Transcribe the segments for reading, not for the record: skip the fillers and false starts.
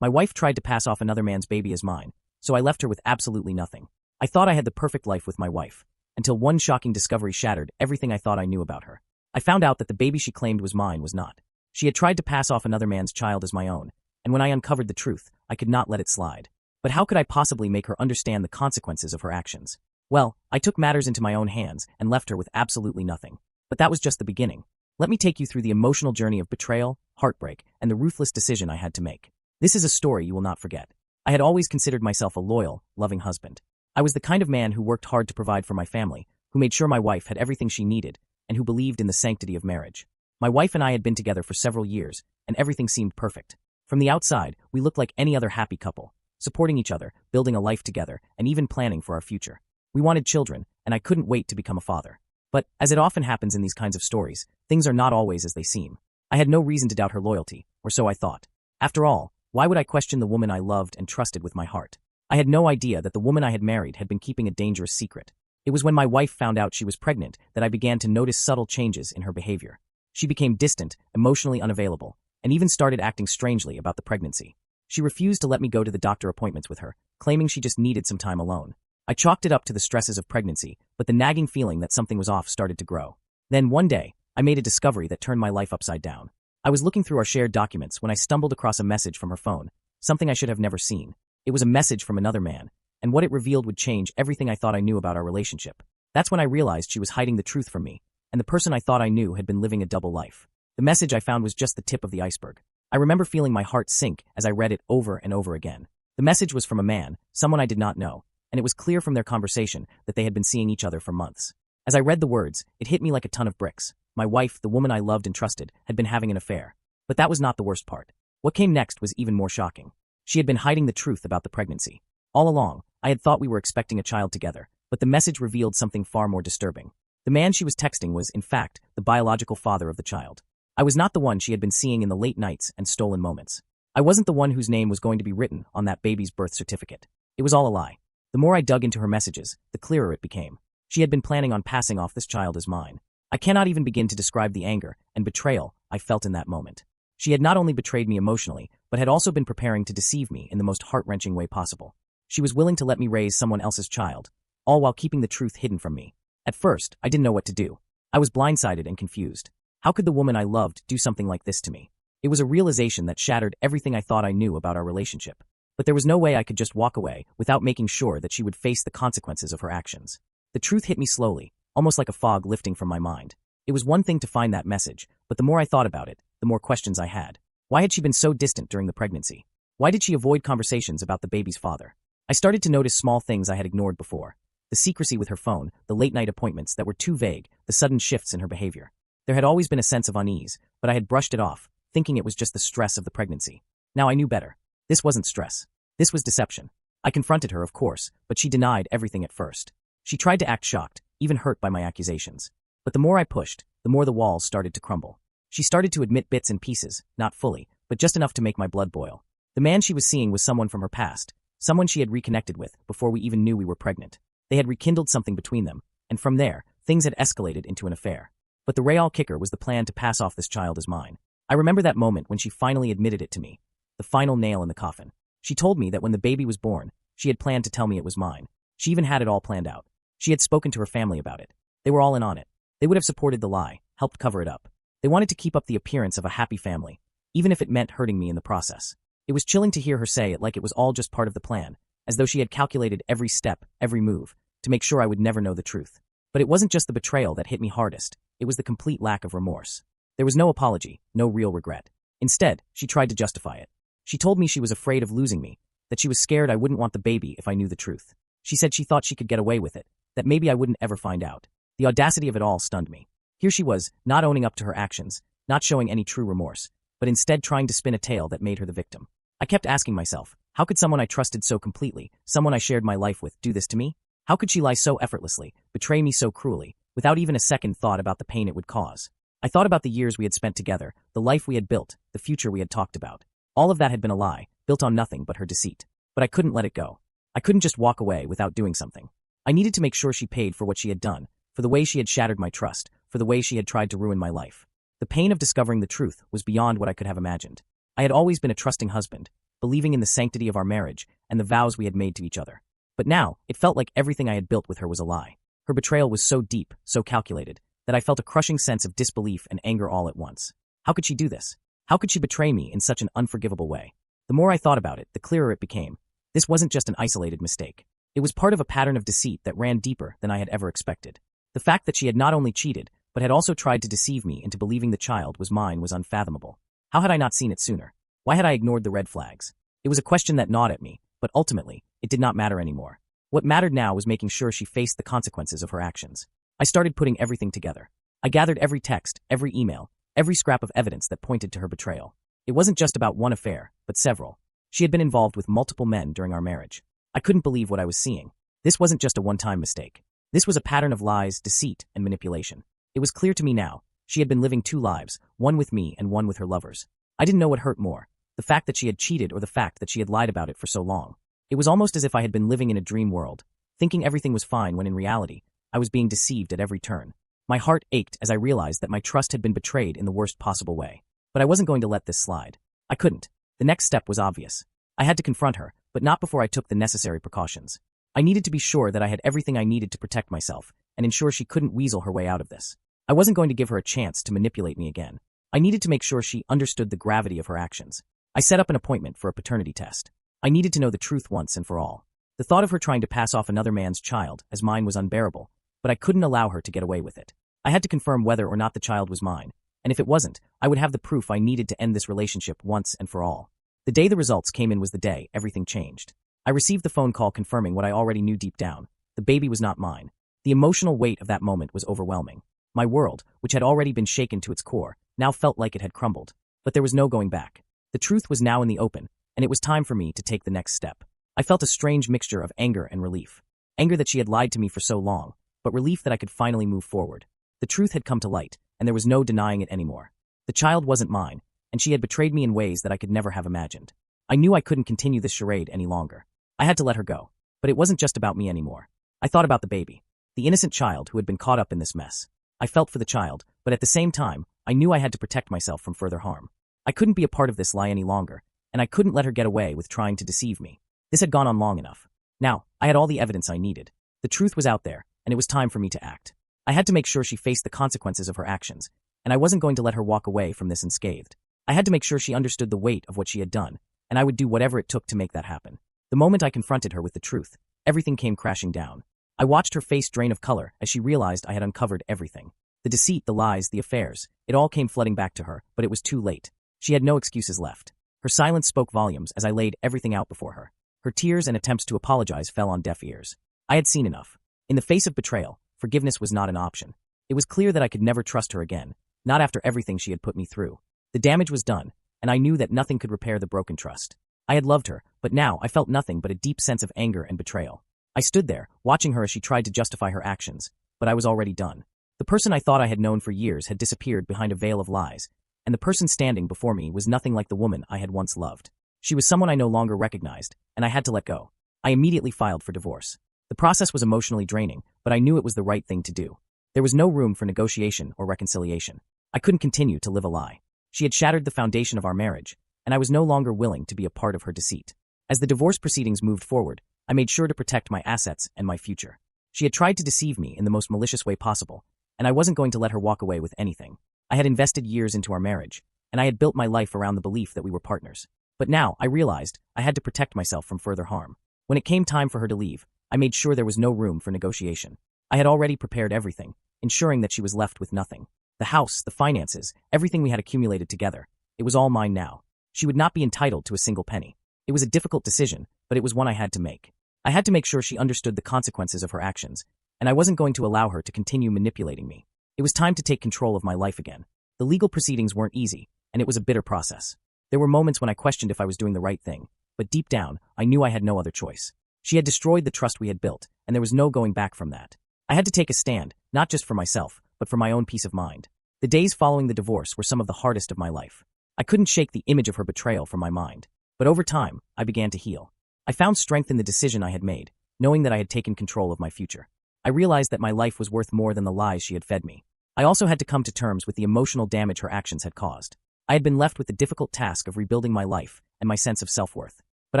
My wife tried to pass off another man's baby as mine, so I left her with absolutely nothing. I thought I had the perfect life with my wife, until one shocking discovery shattered everything I thought I knew about her. I found out that the baby she claimed was mine was not. She had tried to pass off another man's child as my own, and when I uncovered the truth, I could not let it slide. But how could I possibly make her understand the consequences of her actions? Well, I took matters into my own hands and left her with absolutely nothing. But that was just the beginning. Let me take you through the emotional journey of betrayal, heartbreak, and the ruthless decision I had to make. This is a story you will not forget. I had always considered myself a loyal, loving husband. I was the kind of man who worked hard to provide for my family, who made sure my wife had everything she needed, and who believed in the sanctity of marriage. My wife and I had been together for several years, and everything seemed perfect. From the outside, we looked like any other happy couple, supporting each other, building a life together, and even planning for our future. We wanted children, and I couldn't wait to become a father. But, as it often happens in these kinds of stories, things are not always as they seem. I had no reason to doubt her loyalty, or so I thought. After all, why would I question the woman I loved and trusted with my heart? I had no idea that the woman I had married had been keeping a dangerous secret. It was when my wife found out she was pregnant that I began to notice subtle changes in her behavior. She became distant, emotionally unavailable, and even started acting strangely about the pregnancy. She refused to let me go to the doctor appointments with her, claiming she just needed some time alone. I chalked it up to the stresses of pregnancy, but the nagging feeling that something was off started to grow. Then one day, I made a discovery that turned my life upside down. I was looking through our shared documents when I stumbled across a message from her phone, something I should have never seen. It was a message from another man, and what it revealed would change everything I thought I knew about our relationship. That's when I realized she was hiding the truth from me, and the person I thought I knew had been living a double life. The message I found was just the tip of the iceberg. I remember feeling my heart sink as I read it over and over again. The message was from a man, someone I did not know, and it was clear from their conversation that they had been seeing each other for months. As I read the words, it hit me like a ton of bricks. My wife, the woman I loved and trusted, had been having an affair. But that was not the worst part. What came next was even more shocking. She had been hiding the truth about the pregnancy. All along, I had thought we were expecting a child together, but the message revealed something far more disturbing. The man she was texting was, in fact, the biological father of the child. I was not the one she had been seeing in the late nights and stolen moments. I wasn't the one whose name was going to be written on that baby's birth certificate. It was all a lie. The more I dug into her messages, the clearer it became. She had been planning on passing off this child as mine. I cannot even begin to describe the anger and betrayal I felt in that moment. She had not only betrayed me emotionally, but had also been preparing to deceive me in the most heart-wrenching way possible. She was willing to let me raise someone else's child, all while keeping the truth hidden from me. At first, I didn't know what to do. I was blindsided and confused. How could the woman I loved do something like this to me? It was a realization that shattered everything I thought I knew about our relationship. But there was no way I could just walk away without making sure that she would face the consequences of her actions. The truth hit me slowly, almost like a fog lifting from my mind. It was one thing to find that message, but the more I thought about it, the more questions I had. Why had she been so distant during the pregnancy? Why did she avoid conversations about the baby's father? I started to notice small things I had ignored before. The secrecy with her phone, the late-night appointments that were too vague, the sudden shifts in her behavior. There had always been a sense of unease, but I had brushed it off, thinking it was just the stress of the pregnancy. Now I knew better. This wasn't stress. This was deception. I confronted her, of course, but she denied everything at first. She tried to act shocked, even hurt by my accusations. But the more I pushed, the more the walls started to crumble. She started to admit bits and pieces, not fully, but just enough to make my blood boil. The man she was seeing was someone from her past, someone she had reconnected with before we even knew we were pregnant. They had rekindled something between them, and from there, things had escalated into an affair. But the real kicker was the plan to pass off this child as mine. I remember that moment when she finally admitted it to me, the final nail in the coffin. She told me that when the baby was born, she had planned to tell me it was mine. She even had it all planned out. She had spoken to her family about it. They were all in on it. They would have supported the lie, helped cover it up. They wanted to keep up the appearance of a happy family, even if it meant hurting me in the process. It was chilling to hear her say it like it was all just part of the plan, as though she had calculated every step, every move, to make sure I would never know the truth. But it wasn't just the betrayal that hit me hardest, it was the complete lack of remorse. There was no apology, no real regret. Instead, she tried to justify it. She told me she was afraid of losing me, that she was scared I wouldn't want the baby if I knew the truth. She said she thought she could get away with it, that maybe I wouldn't ever find out. The audacity of it all stunned me. Here she was, not owning up to her actions, not showing any true remorse, but instead trying to spin a tale that made her the victim. I kept asking myself, how could someone I trusted so completely, someone I shared my life with, do this to me? How could she lie so effortlessly, betray me so cruelly, without even a second thought about the pain it would cause? I thought about the years we had spent together, the life we had built, the future we had talked about. All of that had been a lie, built on nothing but her deceit. But I couldn't let it go. I couldn't just walk away without doing something. I needed to make sure she paid for what she had done, for the way she had shattered my trust, for the way she had tried to ruin my life. The pain of discovering the truth was beyond what I could have imagined. I had always been a trusting husband, believing in the sanctity of our marriage and the vows we had made to each other. But now, it felt like everything I had built with her was a lie. Her betrayal was so deep, so calculated, that I felt a crushing sense of disbelief and anger all at once. How could she do this? How could she betray me in such an unforgivable way? The more I thought about it, the clearer it became. This wasn't just an isolated mistake. It was part of a pattern of deceit that ran deeper than I had ever expected. The fact that she had not only cheated, but had also tried to deceive me into believing the child was mine was unfathomable. How had I not seen it sooner? Why had I ignored the red flags? It was a question that gnawed at me, but ultimately, it did not matter anymore. What mattered now was making sure she faced the consequences of her actions. I started putting everything together. I gathered every text, every email, every scrap of evidence that pointed to her betrayal. It wasn't just about one affair, but several. She had been involved with multiple men during our marriage. I couldn't believe what I was seeing. This wasn't just a one-time mistake. This was a pattern of lies, deceit, and manipulation. It was clear to me now. She had been living two lives, one with me and one with her lovers. I didn't know what hurt more, the fact that she had cheated or the fact that she had lied about it for so long. It was almost as if I had been living in a dream world, thinking everything was fine when in reality, I was being deceived at every turn. My heart ached as I realized that my trust had been betrayed in the worst possible way. But I wasn't going to let this slide. I couldn't. The next step was obvious. I had to confront her, but not before I took the necessary precautions. I needed to be sure that I had everything I needed to protect myself and ensure she couldn't weasel her way out of this. I wasn't going to give her a chance to manipulate me again. I needed to make sure she understood the gravity of her actions. I set up an appointment for a paternity test. I needed to know the truth once and for all. The thought of her trying to pass off another man's child as mine was unbearable, but I couldn't allow her to get away with it. I had to confirm whether or not the child was mine, and if it wasn't, I would have the proof I needed to end this relationship once and for all. The day the results came in was the day everything changed. I received the phone call confirming what I already knew deep down. The baby was not mine. The emotional weight of that moment was overwhelming. My world, which had already been shaken to its core, now felt like it had crumbled. But there was no going back. The truth was now in the open, and it was time for me to take the next step. I felt a strange mixture of anger and relief. Anger that she had lied to me for so long, but relief that I could finally move forward. The truth had come to light, and there was no denying it anymore. The child wasn't mine, and she had betrayed me in ways that I could never have imagined. I knew I couldn't continue this charade any longer. I had to let her go. But it wasn't just about me anymore. I thought about the baby, the innocent child who had been caught up in this mess. I felt for the child, but at the same time, I knew I had to protect myself from further harm. I couldn't be a part of this lie any longer, and I couldn't let her get away with trying to deceive me. This had gone on long enough. Now, I had all the evidence I needed. The truth was out there, and it was time for me to act. I had to make sure she faced the consequences of her actions, and I wasn't going to let her walk away from this unscathed. I had to make sure she understood the weight of what she had done, and I would do whatever it took to make that happen. The moment I confronted her with the truth, everything came crashing down. I watched her face drain of color as she realized I had uncovered everything. The deceit, the lies, the affairs, it all came flooding back to her, but it was too late. She had no excuses left. Her silence spoke volumes as I laid everything out before her. Her tears and attempts to apologize fell on deaf ears. I had seen enough. In the face of betrayal, forgiveness was not an option. It was clear that I could never trust her again, not after everything she had put me through. The damage was done, and I knew that nothing could repair the broken trust. I had loved her, but now I felt nothing but a deep sense of anger and betrayal. I stood there, watching her as she tried to justify her actions, but I was already done. The person I thought I had known for years had disappeared behind a veil of lies, and the person standing before me was nothing like the woman I had once loved. She was someone I no longer recognized, and I had to let go. I immediately filed for divorce. The process was emotionally draining, but I knew it was the right thing to do. There was no room for negotiation or reconciliation. I couldn't continue to live a lie. She had shattered the foundation of our marriage, and I was no longer willing to be a part of her deceit. As the divorce proceedings moved forward, I made sure to protect my assets and my future. She had tried to deceive me in the most malicious way possible, and I wasn't going to let her walk away with anything. I had invested years into our marriage, and I had built my life around the belief that we were partners. But now, I realized, I had to protect myself from further harm. When it came time for her to leave, I made sure there was no room for negotiation. I had already prepared everything, ensuring that she was left with nothing. The house, the finances, everything we had accumulated together. It was all mine now. She would not be entitled to a single penny. It was a difficult decision, but it was one I had to make. I had to make sure she understood the consequences of her actions, and I wasn't going to allow her to continue manipulating me. It was time to take control of my life again. The legal proceedings weren't easy, and it was a bitter process. There were moments when I questioned if I was doing the right thing, but deep down, I knew I had no other choice. She had destroyed the trust we had built, and there was no going back from that. I had to take a stand, not just for myself, but for my own peace of mind. The days following the divorce were some of the hardest of my life. I couldn't shake the image of her betrayal from my mind, but over time, I began to heal. I found strength in the decision I had made, knowing that I had taken control of my future. I realized that my life was worth more than the lies she had fed me. I also had to come to terms with the emotional damage her actions had caused. I had been left with the difficult task of rebuilding my life and my sense of self-worth. But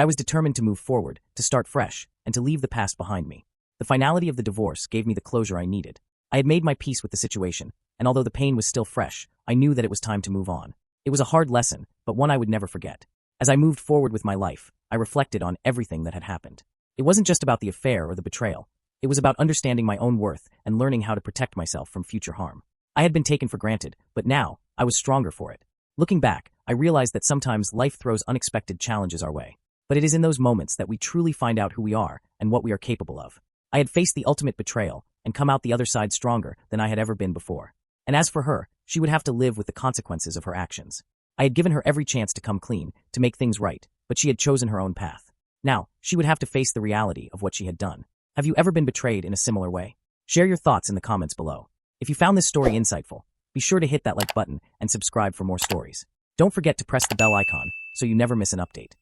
I was determined to move forward, to start fresh, and to leave the past behind me. The finality of the divorce gave me the closure I needed. I had made my peace with the situation, and although the pain was still fresh, I knew that it was time to move on. It was a hard lesson, but one I would never forget. As I moved forward with my life, I reflected on everything that had happened. It wasn't just about the affair or the betrayal. It was about understanding my own worth and learning how to protect myself from future harm. I had been taken for granted, but now, I was stronger for it. Looking back, I realized that sometimes life throws unexpected challenges our way. But it is in those moments that we truly find out who we are and what we are capable of. I had faced the ultimate betrayal and come out the other side stronger than I had ever been before. And as for her, she would have to live with the consequences of her actions. I had given her every chance to come clean, to make things right, but she had chosen her own path. Now, she would have to face the reality of what she had done. Have you ever been betrayed in a similar way? Share your thoughts in the comments below. If you found this story insightful, be sure to hit that like button and subscribe for more stories. Don't forget to press the bell icon so you never miss an update.